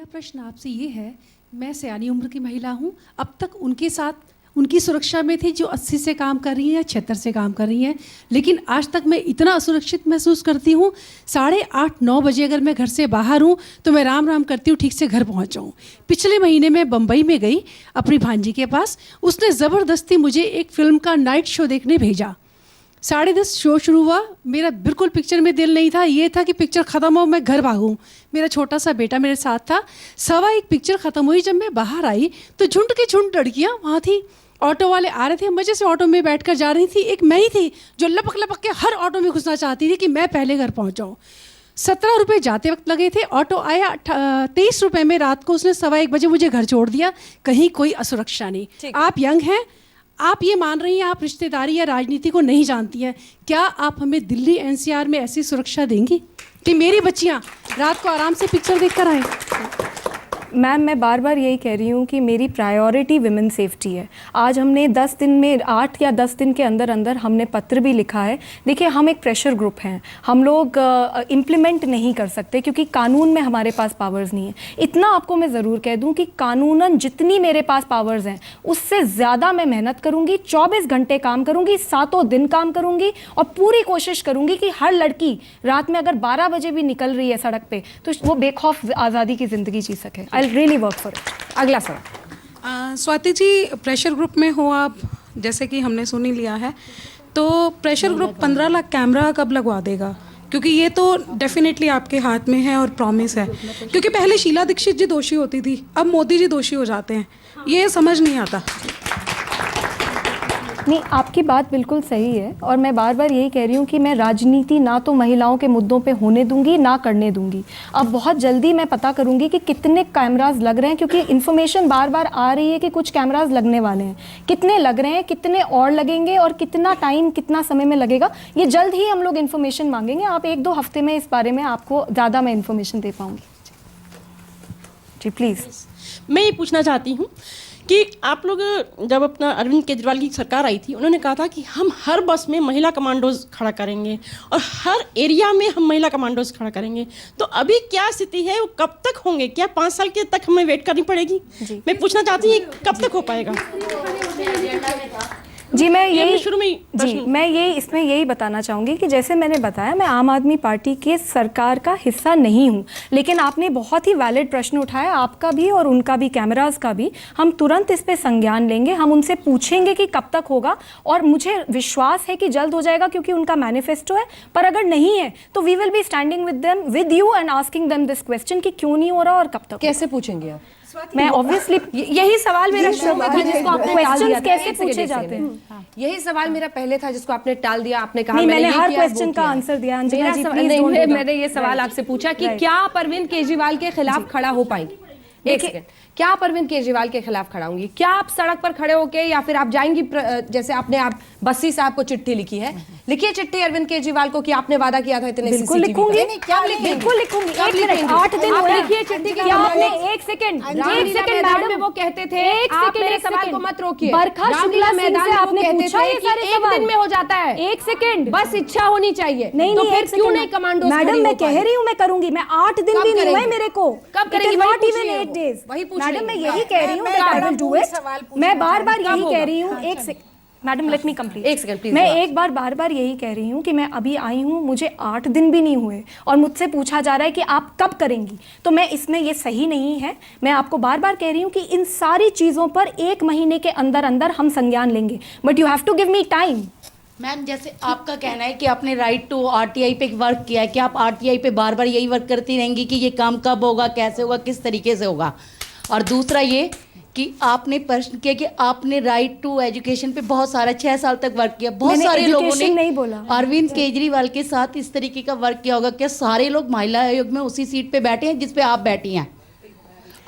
मेरा प्रश्न आपसे ये है, मैं सयानी उम्र की महिला हूँ, अब तक उनके साथ उनकी सुरक्षा में थी जो 80 से काम कर रही हैं या 76 से काम कर रही हैं, लेकिन आज तक मैं इतना असुरक्षित महसूस करती हूँ। 8:30-9 बजे अगर मैं घर से बाहर हूँ तो मैं राम राम करती हूँ ठीक से घर पहुँच जाऊँ। पिछले महीने मैं बम्बई में गई अपनी भांजी के पास, उसने ज़बरदस्ती मुझे एक फ़िल्म का नाइट शो देखने भेजा। 10:30 शो शुरू हुआ, मेरा बिल्कुल पिक्चर में दिल नहीं था, ये था कि पिक्चर ख़त्म हो मैं घर भागूं। मेरा छोटा सा बेटा मेरे साथ था। 1:15 पिक्चर ख़त्म हुई, जब मैं बाहर आई तो झुंड की झुंड लड़कियां वहाँ थी। ऑटो वाले आ रहे थे, मज़े से ऑटो में बैठकर जा रही थी। एक मैं ही थी जो लपक लपक के हर ऑटो में घुसना चाहती थी कि मैं पहले घर पहुँच जाऊँ। 17 रुपये जाते वक्त लगे थे, ऑटो आया 23 रुपये में, रात को उसने 1:15 बजे मुझे घर छोड़ दिया। कहीं कोई असुरक्षा नहीं। आप यंग हैं, आप ये मान रही हैं आप रिश्तेदारी या राजनीति को नहीं जानती हैं, क्या आप हमें दिल्ली एनसीआर में ऐसी सुरक्षा देंगी कि मेरी बच्चियां रात को आराम से पिक्चर देखकर आएँ? मैम, मैं बार बार यही कह रही हूँ कि मेरी प्रायोरिटी विमेन सेफ्टी है। आज हमने 10 दिन में 8 या 10 दिन के अंदर अंदर हमने पत्र भी लिखा है। देखिए, हम एक प्रेशर ग्रुप हैं, हम लोग इम्प्लीमेंट नहीं कर सकते क्योंकि कानून में हमारे पास पावर्स नहीं है। इतना आपको मैं ज़रूर कह दूँ कि कानूनन जितनी मेरे पास पावर्स हैं उससे ज़्यादा मैं मेहनत करूँगी, 24 घंटे काम करूँगी, 7 दिन काम करूँगी और पूरी कोशिश करूँगी कि हर लड़की रात में अगर 12 बजे भी निकल रही है सड़क पे तो वो बेखौफ आज़ादी की ज़िंदगी जी सके। I really work for it. अगला सवाल। स्वाति जी, प्रेशर ग्रुप में हो आप, जैसे कि हमने सुन ही लिया है, तो प्रेशर ग्रुप 15 लाख कैमरा कब लगवा देगा? क्योंकि ये तो डेफिनेटली आपके हाथ में है और प्रॉमिस है। क्योंकि पहले शीला दीक्षित जी दोषी होती थी, अब मोदी जी दोषी हो जाते हैं, ये समझ नहीं आता। नहीं, आपकी बात बिल्कुल सही है और मैं बार बार यही कह रही हूँ कि मैं राजनीति ना तो महिलाओं के मुद्दों पे होने दूंगी ना करने दूंगी। अब बहुत जल्दी मैं पता करूंगी कि कितने कैमरास लग रहे हैं, क्योंकि इन्फॉर्मेशन बार बार आ रही है कि कुछ कैमरास लगने वाले हैं। कितने लग रहे हैं, कितने और लगेंगे और कितना टाइम, कितना समय में लगेगा, ये जल्द ही हम लोग इन्फॉर्मेशन मांगेंगे। आप 1-2 हफ्ते में इस बारे में आपको ज़्यादा मैं इन्फॉर्मेशन दे पाऊँगी। जी प्लीज़। मैं ये पूछना चाहती हूँ कि आप लोग जब अपना अरविंद केजरीवाल की सरकार आई थी, उन्होंने कहा था कि हम हर बस में महिला कमांडोज खड़ा करेंगे और हर एरिया में हम महिला कमांडोज खड़ा करेंगे। तो अभी क्या स्थिति है, वो कब तक होंगे? क्या 5 साल के तक हमें वेट करनी पड़ेगी? मैं पूछना चाहती हूँ कब तक हो पाएगा? जी मैं यही शुरू में मैं इसमें यही बताना चाहूँगी कि जैसे मैंने बताया, मैं आम आदमी पार्टी के सरकार का हिस्सा नहीं हूँ, लेकिन आपने बहुत ही वैलिड प्रश्न उठाया, आपका भी और उनका भी, कैमरास का भी। हम तुरंत इस पे संज्ञान लेंगे, हम उनसे पूछेंगे कि कब तक होगा और मुझे विश्वास है कि जल्द हो जाएगा क्योंकि उनका मैनिफेस्टो है। पर अगर नहीं है तो we will be standing with you and asking them this question कि क्यों नहीं हो रहा और कब तक। कैसे पूछेंगे आप? मैं ऑब्वियसली यही सवाल मेरा शुरू में था जिसको आपने टाल दिया। कैसे पूछे जाते हैं? यही सवाल मेरा पहले था जिसको आपने टाल दिया। आपने कहा नहीं, मैंने हर ये किया, क्वेश्चन वो का किया। आंसर दिया। अंजना मेरा जी, सवाल- please नहीं, don't do that. मैंने ये सवाल आपसे पूछा कि क्या आप अरविंद केजरीवाल के खिलाफ खड़ा हो पाएंगी? एक सेकंड, क्या आप अरविंद केजरीवाल के खिलाफ खड़ा होंगी? क्या आप सड़क पर खड़े होके या फिर आप जाएंगी, जैसे आपने आप बस्सी साहब को चिट्ठी लिखी है, लिखिए चिट्ठी अरविंद केजरीवाल को कि आपने वादा किया था इतने बिल्कुल CCTV लिखूंगी, नहीं, क्या लिखेंगे? बिल्कुल लिखूंगी। क्या एक मिनट, लिखेंगे? 8 दिन आप हुए। लिखिए चिट्ठी क्या आपने, एक सेकंड मैदान में वो कहते थे, आप मेरे सवाल को मत रोकिए। बरखा शुक्ला मैदान में आपने पूछा ये सारे एक दिन में हो जाता है। एक सेकंड, बस इच्छा होनी चाहिए। नहीं तो नहीं, फिर एक क्यों सेकंड नहीं कमांडो? मैडम, मैं कह रही हूँ मैं करूंगी। मैं 8 दिन कब भी नहीं हुए करेंगी? मेरे को। कब करेंगी? नॉट वही इवन पूछ 8 डेज। वही पूछ मैडम, मैं रही यही कह रही हूँ that I will do it। मैं बार बार यही कह रही हूँ। एक second madam, let me complete. एक सेकंड प्लीज। मैं एक बार बार यही कह रही हूँ कि मैं अभी आई हूँ, मुझे 8 दिन भी नहीं हुए और मुझसे पूछा जा रहा है कि आप कब करेंगी। तो मैं इसमें, ये सही नहीं है। मैं आपको बार बार कह रही हूँ कि इन सारी चीज़ों पर 1 महीने के अंदर अंदर हम संज्ञान लेंगे, but you have to give me time. Ma'am, जैसे आपका कहना है कि आपने राइट टू आरटीआई पे वर्क किया है, कि आप आरटीआई पे बार बार यही वर्क करती रहेंगी कि ये काम कब होगा, कैसे होगा, किस तरीके से होगा? और दूसरा ये कि आपने प्रश्न किया कि आपने राइट टू एजुकेशन पे बहुत सारा 6 साल तक वर्क किया, बहुत सारे लोगों ने नहीं बोला। अरविंद केजरीवाल के साथ इस तरीके का वर्क किया होगा। क्या सारे लोग महिला आयोग में उसी सीट पे बैठे हैं जिस पे आप बैठी हैं?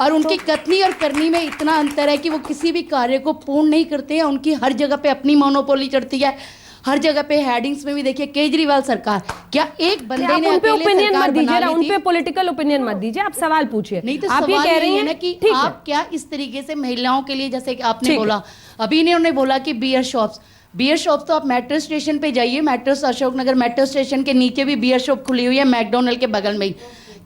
और उनकी कथनी और करनी में इतना अंतर है कि वो किसी भी कार्य को पूर्ण नहीं करते हैं। उनकी हर जगह पे अपनी मोनोपोली चढ़ती है, हर जगह पे हेडिंग्स में भी देखिए केजरीवाल सरकार। क्या एक बंदे ने उन पे अकेले ओपिनियन सरकार मत दीजिए बना ना, ली उन थी? पे पॉलिटिकल ओपिनियन मत दीजिए, आप सवाल पूछिए। नहीं तो आप ये सवाल कह रही यही हैं है ना कि ठीक आप है। क्या इस तरीके से महिलाओं के लिए, जैसे कि आपने बोला अभी इन्होंने बोला कि बियर शॉप्स तो आप मेट्रो स्टेशन पे जाइए, अशोक नगर मेट्रो स्टेशन के नीचे भी बियर शॉप खुली हुई है, मैकडोनल्ड के बगल में ही।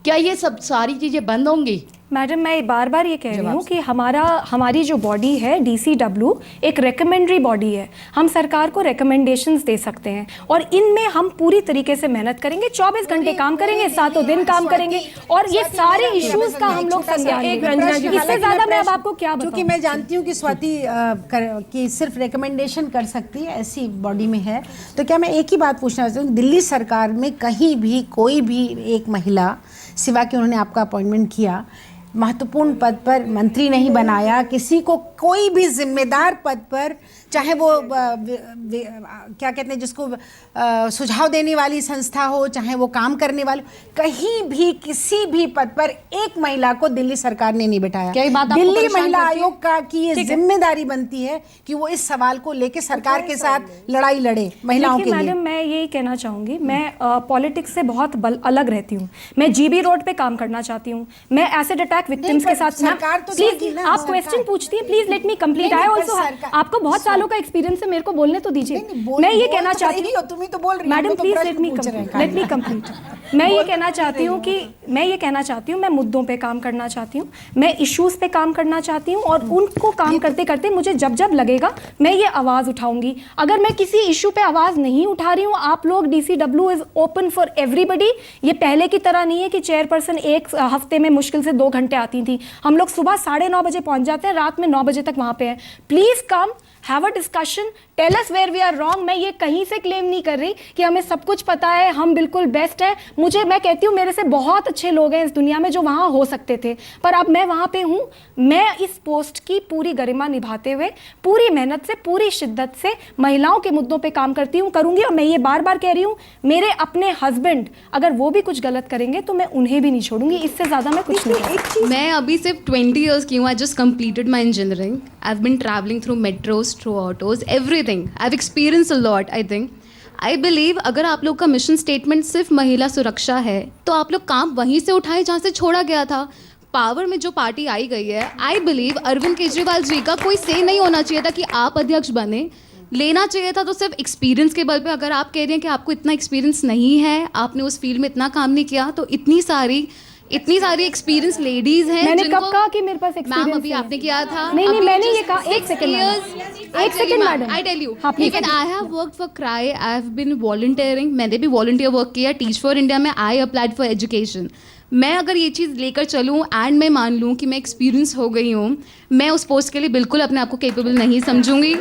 क्या ये सब सारी चीजें बंद होंगी? मैडम मैं बार बार ये कह रही हूँ कि हमारी जो बॉडी है DCW एक रिकमेंडरी बॉडी है। हम सरकार को रिकमेंडेशंस दे सकते हैं और इनमें हम पूरी तरीके से मेहनत करेंगे, 24 घंटे काम करेंगे, 7 दिन काम करेंगे और ये सारे इश्यूज का हम लोग संज्ञान लेंगे। इससे ज्यादा मैं अब आपको क्या बताऊं? क्योंकि मैं जानती हूँ कि स्वाति कि सिर्फ रिकमेंडेशन कर सकती है, ऐसी बॉडी में है। तो क्या मैं एक ही बात पूछना चाहती हूँ, दिल्ली सरकार में कहीं भी कोई भी एक महिला, सिवा कि उन्होंने आपका अपॉइंटमेंट किया, महत्वपूर्ण पद पर मंत्री नहीं बनाया, किसी को कोई भी जिम्मेदार पद पर, चाहे वो क्या कहते हैं जिसको सुझाव देने वाली संस्था हो, चाहे वो काम करने वाले, कहीं भी किसी भी पद पर एक महिला को दिल्ली सरकार ने नहीं बिठाया। क्या ये बात आपको दिल्ली परेशान महिला करती है? आयोग का की ये जिम्मेदारी बनती है कि वो इस सवाल को लेकर सरकार के साथ लड़ाई लड़े महिलाओं के लिए। मैडम मैं यही कहना चाहूंगी, मैं पॉलिटिक्स से बहुत अलग रहती हूँ। मैं GB रोड पे काम करना चाहती हूँ, मैं एसिड अटैक विक्टिम्स के साथ। सरकार तो प्लीज आप क्वेश्चन पूछती हैं, please let me complete. I also आपको बहुत सालों का एक्सपीरियंस है, मेरे को बोलने तो दीजिए। मैं ये कहना चाहती हूँ, तुम ही तो बोल रही हो, मैडम तो प्लीज प्रश्न लेट मी पूछ रहे हैं। कंप्लीट। मैं ये कहना चाहती हूँ मैं मुद्दों पे काम करना चाहती हूँ, मैं इश्यूज पे काम करना चाहती हूँ और उनको काम करते करते मुझे जब जब लगेगा मैं ये आवाज़ उठाऊंगी। अगर मैं किसी इशू पे आवाज़ नहीं उठा रही हूँ, आप लोग DCW is open for everybody. ये पहले की तरह नहीं है कि चेयरपर्सन एक हफ्ते में मुश्किल से 2 घंटे आती थी। हम लोग सुबह 9:30 बजे पहुंच जाते हैं, रात में 9 बजे तक वहाँ पे हैं। Please come, have a discussion, tell us where we are wrong. मैं ये कहीं से क्लेम नहीं कर रही कि हमें सब कुछ पता है, हम बिल्कुल बेस्ट है। मैं कहती हूँ मेरे से बहुत अच्छे लोग हैं इस दुनिया में जो वहाँ हो सकते थे, पर अब मैं वहाँ पे हूँ। मैं इस पोस्ट की पूरी गरिमा निभाते हुए, पूरी मेहनत से, पूरी शिद्दत से महिलाओं के मुद्दों पे काम करती हूँ, करूँगी। और मैं ये बार बार कह रही हूँ, मेरे अपने हस्बैंड अगर वो भी कुछ गलत करेंगे तो मैं उन्हें भी नहीं छोड़ूंगी। इससे ज़्यादा मैं कुछ नहीं करूँगी। मैं अभी सिर्फ 20 ईयर्स की हूँ। I just completed my engineering. I have been travelling through metros, through autos, everything. I have experience a lot. I believe अगर आप लोग का मिशन स्टेटमेंट सिर्फ महिला सुरक्षा है तो आप लोग काम वहीं से उठाएं जहाँ से छोड़ा गया था। पावर में जो पार्टी आई गई है, आई बिलीव अरविंद केजरीवाल जी का कोई से नहीं होना चाहिए था कि आप अध्यक्ष बने। लेना चाहिए था तो सिर्फ एक्सपीरियंस के बल पे। अगर आप कह रहे हैं कि आपको इतना एक्सपीरियंस नहीं है, आपने उस फील्ड में इतना काम नहीं किया, तो इतनी सारी एक्सपीरियंस लेडीज हैं। मैंने कब कहा कि मेरे पास मैम एक्सपीरियंस अभी आपने किया था। नहीं, मैंने ये कहा। एक second madam, I tell you, हाँ, please. even I have worked for CRY, I have been volunteering, मैंने भी वॉलंटियर वर्क किया। टीच फॉर इंडिया में आई अप्लाइड फॉर एजुकेशन। मैं अगर ये चीज़ लेकर चलूँ एंड मैं मान लूँ कि मैं एक्सपीरियंस हो गई हूँ, मैं उस पोस्ट के लिए बिल्कुल अपने आप को केपेबल नहीं समझूंगी।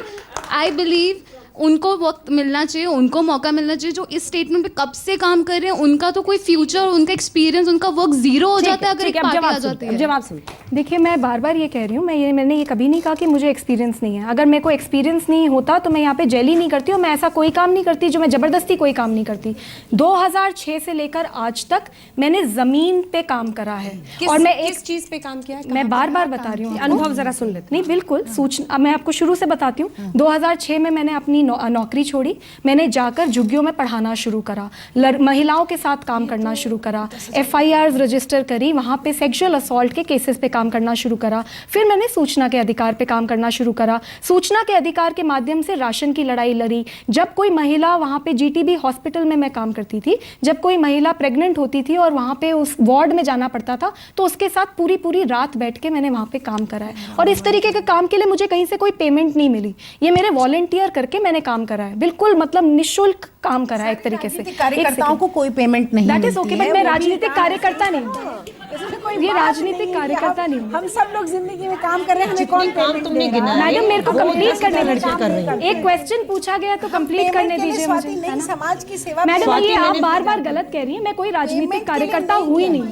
आई बिलीव उनको वक्त मिलना चाहिए, उनको मौका मिलना चाहिए जो इस स्टेटमेंट पे कब से काम कर रहे हैं। उनका तो कोई फ्यूचर, उनका एक्सपीरियंस, उनका वर्क जीरो हो जाता है अगर एक पार्टी आ जाती है। जवाब सुन। देखिए मैं बार बार ये कह रही हूँ, मैंने ये कभी नहीं कहा कि मुझे एक्सपीरियंस नहीं है। अगर मेरे को एक्सपीरियंस नहीं होता तो मैं यहाँ पे जेल ही नहीं करती हूँ। मैं ऐसा कोई काम नहीं करती जो मैं ज़बरदस्ती कोई काम नहीं करती। 2006 से लेकर आज तक मैंने ज़मीन पे काम करा है। और मैं किस चीज़ पे काम किया है? मैं बार बार बता रही हूँ, अनुभव जरा सुन लेते। नहीं बिल्कुल, सूचना मैं आपको शुरू से बताती हूँ। 2006 में मैंने अपनी नौकरी छोड़ी। मैंने जाकर झुग्गियों में पढ़ाना शुरू करा, महिलाओं के साथ काम करना शुरू करा, FIRs रजिस्टर करी, वहाँ पे सेक्सुअल असॉल्ट के केसेस पे काम करना शुरू करा। फिर मैंने सूचना के अधिकार पे काम करना शुरू करा। सूचना के अधिकार के माध्यम से राशन की लड़ाई लड़ी। जब कोई महिला वहाँ पे GTB हॉस्पिटल में मैं काम करती थी, जब कोई महिला प्रेग्नेंट होती थी और वहाँ पे उस वार्ड में जाना पड़ता था तो उसके साथ पूरी रात बैठ के मैंने वहाँ पे काम करा है। और इस तरीके के काम के लिए मुझे कहीं से कोई पेमेंट नहीं मिली, ये मेरे वॉलंटियर करके मैंने काम करा है। बिल्कुल मतलब निःशुल्क काम करा है एक तरीके से। कार्यकर्ताओं को कोई पेमेंट नहीं दैट इज ओके, बट मैं राजनीतिक कार्यकर्ता नहीं हूँ। ये राजनीतिक कार्यकर्ता नहीं हूँ। हम सब लोग जिंदगी में काम कर रहे हैं, हमें कौन पेमेंट दे रहा है? मैडम मेरे को कंप्लीट करने दीजिए। एक क्वेश्चन पूछा गया तो कंप्लीट करने दीजिए मुझे। नहीं, समाज की सेवा। मैडम ये आप बार बार गलत कह रही हैं। मैं कोई राजनीतिक कार्यकर्ता हुई नहीं,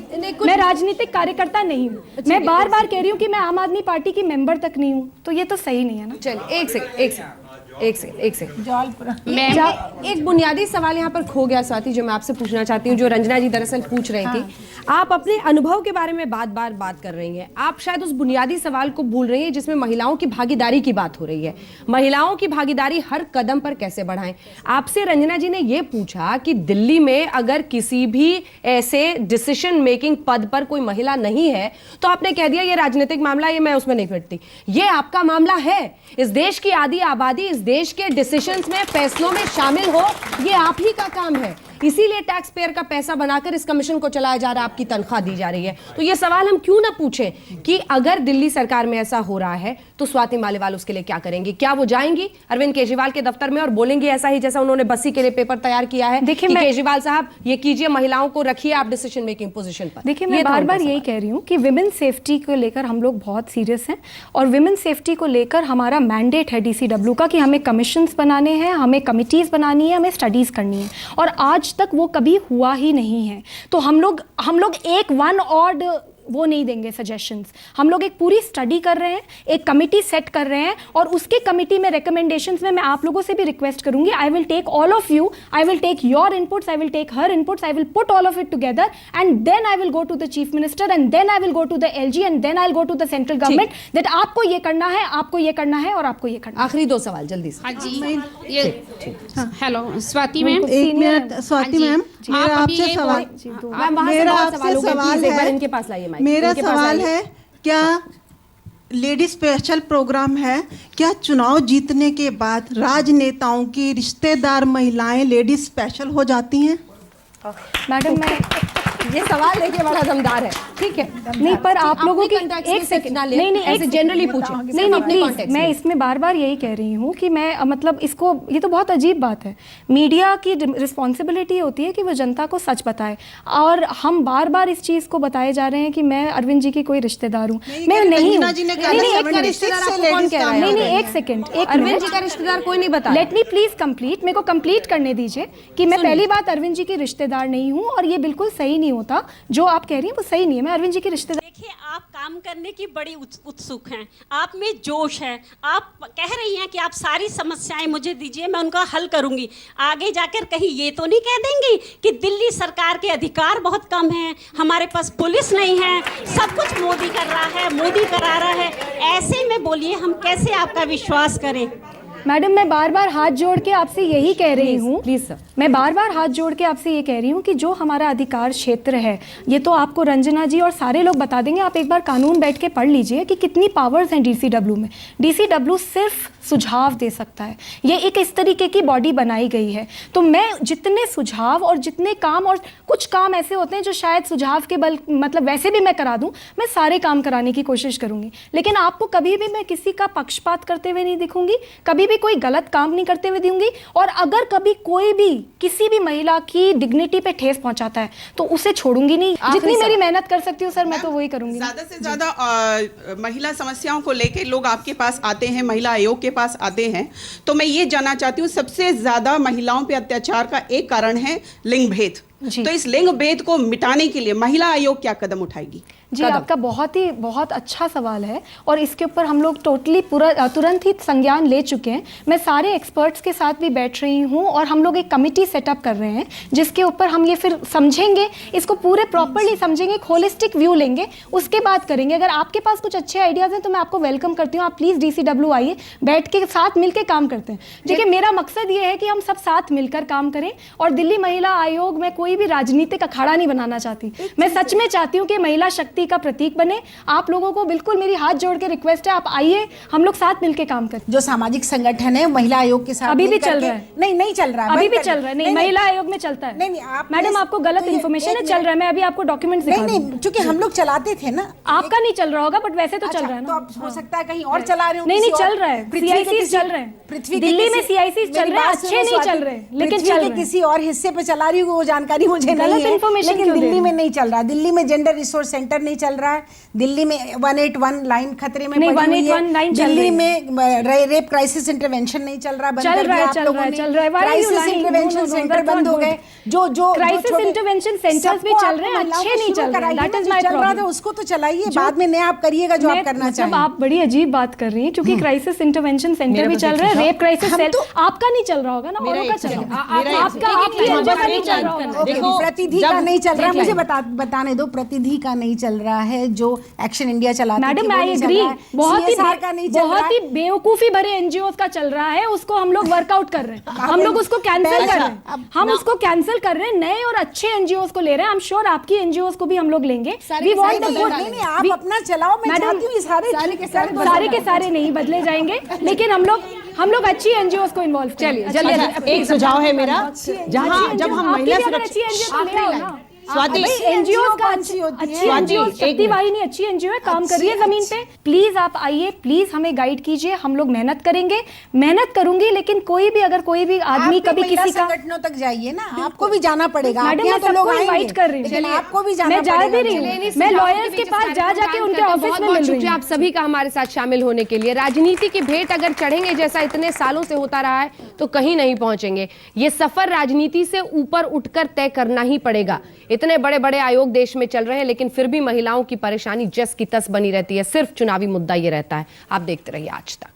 मैं राजनीतिक कार्यकर्ता नहीं हूँ। मैं बार बार कह रही हूँ कि मैं आम आदमी पार्टी की मेंबर तक नहीं हूँ, तो ये तो सही नहीं है ना। चलिए एक सेकंड। मैं एक बुनियादी सवाल यहाँ पर खो गया स्वाति, जो मैं आपसे पूछना चाहती हूँ, जो रंजना जी दरअसल पूछ रही थी। आप अपने अनुभव के बारे में बात कर रही हैं। आप शायद उस बुनियादी सवाल को भूल रही हैं जिसमें महिलाओं की भागीदारी की बात हो रही है। महिलाओं की भागीदारी हर कदम पर कैसे बढ़ाएं। आपसे रंजना जी ने ये पूछा कि दिल्ली में अगर किसी भी ऐसे डिसीजन मेकिंग पद पर कोई महिला नहीं है तो आपने कह दिया ये राजनीतिक मामला, ये मैं उसमें नहीं फिरती। ये आपका मामला है। इस देश की आधी आबादी इस देश के डिसीजंस में, फैसलों में शामिल हो, ये आप ही का काम है। इसीलिए टैक्स पेयर का पैसा बनाकर इस कमीशन को चलाया जा रहा है, आपकी तनख्वाह दी जा रही है। तो ये सवाल हम क्यों ना पूछें कि अगर दिल्ली सरकार में ऐसा हो रहा है तो स्वाति मालीवाल उसके लिए क्या करेंगे? क्या वो जाएंगी अरविंद केजरीवाल के दफ्तर में और बोलेंगे ऐसा ही जैसा उन्होंने बस्सी के लिए पेपर तैयार किया है? देखिए केजरीवाल साहब ये कीजिए, महिलाओं को रखिए आप डिसीजन मेकिंग पोजीशन पर। देखिए मैं बार बार यही कह रही हूँ कि विमेन सेफ्टी को लेकर हम लोग बहुत सीरियस हैं और विमेन सेफ्टी को लेकर हमारा मैंडेट है डीसीडब्ल्यू का कि हमें कमीशंस बनाने हैं, हमें कमिटीज़ बनानी है, हमें स्टडीज़ करनी है और आज तक वो कभी हुआ ही नहीं है। तो हम लोग एक वन ऑड वो नहीं देंगे सजेशंस। हम लोग एक पूरी स्टडी कर रहे हैं, एक कमिटी सेट कर रहे हैं और उसके कमिटी में रिकमेंडेशंस में मैं आप लोगों से भी रिक्वेस्ट करूंगी, I will take all of you, I will take your inputs, I will take her inputs, I will put all of it together and then I will go to the chief minister and then I will go to the LG and then I will go to the central government that आपको ये करना है, आपको ये करना है और आपको ये करना है। आखिरी 2 सवाल जल्दी से। हाँ जी, ये हेलो स्वाति मैम, एक मिनट स्वाति मैम, मेरा आपसे सवाल, मेरा सवाल है क्या लेडी स्पेशल प्रोग्राम है, क्या चुनाव जीतने के बाद राजनेताओं की रिश्तेदार महिलाएं लेडी स्पेशल हो जाती हैं? मैडम मैं ये सवाल देखिए बड़ा दमदार है, ठीक है? नहीं पर आप लोगों की एक सेकंड नहीं ऐसे जनरली पूछे, नहीं प्लीज, मैं इसमें बार बार यही कह रही हूँ कि मैं मतलब इसको, ये तो बहुत अजीब बात है। मीडिया की रिस्पॉन्सिबिलिटी होती है कि वो जनता को सच बताए और हम बार बार इस चीज़ को बताए जा रहे हैं कि मैं अरविंद जी की कोई रिश्तेदार हूँ। मैं नहीं हूँ, नहीं एक सेकेंड, अरविंद जी का रिश्तेदार कोई नहीं बता। लेट मी प्लीज कंप्लीट, मेरे को कंप्लीट करने दीजिए कि मैं पहली बात अरविंद जी की रिश्तेदार नहीं हूँ और ये बिल्कुल सही नहीं होता जो आप कह रही हैं, वो सही नहीं है। मैं अरविंद जी की रिश्तेदार। देखिए आप काम करने की बड़ी उत्सुक हैं, आप में जोश है, आप कह रही हैं कि आप सारी समस्याएं मुझे दीजिए, मैं उनका हल करूंगी। आगे जाकर कहीं ये तो नहीं कह देंगी कि दिल्ली सरकार के अधिकार बहुत कम हैं, हमारे पास पुलिस नहीं है, सब कुछ मोदी कर रहा है, मोदी करा रहा है। ऐसे में बोलिए हम कैसे आपका विश्वास करें? मैडम मैं बार बार हाथ जोड़ के आपसे यही कह रही हूँ, प्लीज सर, मैं बार बार हाथ जोड़ के आपसे ये कह रही हूँ कि जो हमारा अधिकार क्षेत्र है ये तो आपको रंजना जी और सारे लोग बता देंगे। आप एक बार कानून बैठ के पढ़ लीजिए कि कितनी पावर्स हैं डीसीडब्ल्यू में। डीसीडब्ल्यू सिर्फ सुझाव दे सकता है, ये एक इस तरीके की बॉडी बनाई गई है। तो मैं जितने सुझाव और जितने काम, और कुछ काम ऐसे होते हैं जो शायद सुझाव के बल मतलब वैसे भी मैं करा दूं, मैं सारे काम कराने की कोशिश करूंगी, लेकिन आपको कभी भी मैं किसी का पक्षपात करते हुए नहीं दिखूंगी, कभी भी कोई गलत काम नहीं करते हुए दूंगी। और अगर कभी कोई भी किसी भी महिला की डिग्निटी पे ठेस पहुंचाता है तो उसे छोड़ूंगी नहीं। जितनी मेरी मेहनत कर सकती हूँ सर मैं तो वही करूंगी। ज्यादा से ज्यादा महिला समस्याओं को लेके लोग आपके पास आते हैं, महिला आयोग के पास आते हैं, तो मैं ये जानना चाहती हूँ सबसे ज्यादा महिलाओं पे अत्याचार का एक कारण है लिंग भेद, तो इस लिंग भेद को मिटाने के लिए महिला आयोग क्या कदम उठाएगी? जी आपका बहुत अच्छा सवाल है और इसके ऊपर हम लोग टोटली तुरंत ही संज्ञान ले चुके हैं। मैं सारे एक्सपर्ट्स के साथ भी बैठ रही हूँ और हम लोग एक कमिटी सेटअप कर रहे हैं जिसके ऊपर हम ये फिर समझेंगे, इसको पूरे प्रॉपरली समझेंगे, एक होलिस्टिक व्यू लेंगे, उसके बाद करेंगे। अगर आपके पास कुछ अच्छे आइडियाज़ हैं तो मैं आपको वेलकम करती हूँ, आप प्लीज़ डीसीडब्ल्यू आइए, बैठ के साथ मिलकर काम करते हैं। देखिए मेरा मकसद ये है कि हम सब साथ मिलकर काम करें और दिल्ली महिला आयोग में कोई भी राजनीतिक अखाड़ा नहीं बनाना चाहती। मैं सच में चाहती हूँ कि महिला शक्ति का प्रतीक बने। आप लोगों को बिल्कुल मेरी हाथ जोड़ के रिक्वेस्ट है, आप आइए, हम लोग साथ मिलके काम करें। जो सामाजिक संगठन है महिला आयोग के साथ अभी भी चल रहा है, नहीं चल रहा है, अभी भी चल रहा है, नहीं महिला आयोग में चलता है। नहीं आप मैडम आपको गलत इन्फॉर्मेशन है, चल रहा है, मैं अभी आपको डॉक्यूमेंट्स दिखा दूं। नहीं क्योंकि हम लोग चलाते थे ना, आपका नहीं चल रहा होगा बट वैसे तो चल रहा है ना। तो हो सकता है कहीं और चला रहे हो। नहीं चल रहा है, सीआईसी चल रहे हैं, दिल्ली में सीआईसी चल रहे हैं, अच्छे नहीं चल रहे लेकिन चल रहे हैं। किसी और हिस्से पे चला रही हूँ वो जानकारी मुझे नहीं है, लेकिन दिल्ली में नहीं चल रहा। दिल्ली में जेंडर रिसोर्स सेंटर नहीं चल रहा है, दिल्ली में 181 लाइन खतरे में पड़ी हुई है, दिल्ली में रेप क्राइसिस इंटरवेंशन नहीं चल रहा, चल रहा है, क्राइसिस इंटरवेंशन सेंटर बंद हो गए, जो क्राइसिस इंटरवेंशन सेंटर्स भी चल रहे हैं, अच्छे नहीं चल रहे, दैट इज माय प्रॉब्लम। उसको तो चलाइए, बाद में नया आप करिएगा जो आप करना चाहें। आप बड़ी अजीब बात कर रही हैं क्योंकि क्राइसिस इंटरवेंशन सेंटर भी चल रहा है, रेप क्राइसिस सेल आपका नहीं चल रहा होगा ना, औरों का चल रहा है, आपका नहीं चल रहा होगा। देखो प्रतिनिधि का नहीं चल रहा, मुझे बताने दो, प्रतिनिधि का नहीं चल रहा है जो एक्शन इंडिया चलाती है। मैडम आई एग्री, बहुत ही बेवकूफी भरे एनजीओस का चल रहा है, उसको हम लोग वर्कआउट कर रहे हैं, हम लोग उसको कैंसिल कर रहे हैं, हम उसको कैंसिल कर रहे हैं, नए और अच्छे एनजीओस को ले रहे हैं। आई एम श्योर आपकी एनजीओस को भी हम लोग लेंगे। आप अपना चलाओ, मैं चाहती हूँ सारे के सारे नहीं बदले जाएंगे, लेकिन हम लोग हम लोग अच्छी एनजीओ को इन्वॉल्व चलिए जल्दी एक सुझाव है मेरा, जहाँ जब हम महिला सुरक्षा स्वाति एनजीओ का अच्छी एनजीओ शक्ति वाहिनी अच्छी एनजीओ है, काम कर रही है जमीन पे। प्लीज आप आइए, प्लीज हमें गाइड कीजिए, हम लोग मेहनत करेंगे, मेहनत करूंगी, लेकिन कोई भी अगर कोई भी आदमी कभी किसी का संगठनों तक जाइए ना, आपको भी जाना पड़ेगा। मैडम मैं सबको इनवाइट कर रही हूँ, आपको भी जाना मैं जा भी रही हूँ, मैं लॉयर्स के पास जा जाके उनके ऑफिस में मिल रही हूँ। आप सभी का हमारे साथ शामिल होने के लिए। राजनीति की भेंट अगर चढ़ेंगे जैसा इतने सालों से होता रहा है तो कहीं नहीं पहुंचेंगे। ये सफर राजनीति से ऊपर उठकर तय करना ही पड़ेगा। इतने बड़े बड़े आयोग देश में चल रहे हैं, लेकिन फिर भी महिलाओं की परेशानी जस की तस बनी रहती है। सिर्फ चुनावी मुद्दा ये रहता है। आप देखते रहिए आज तक।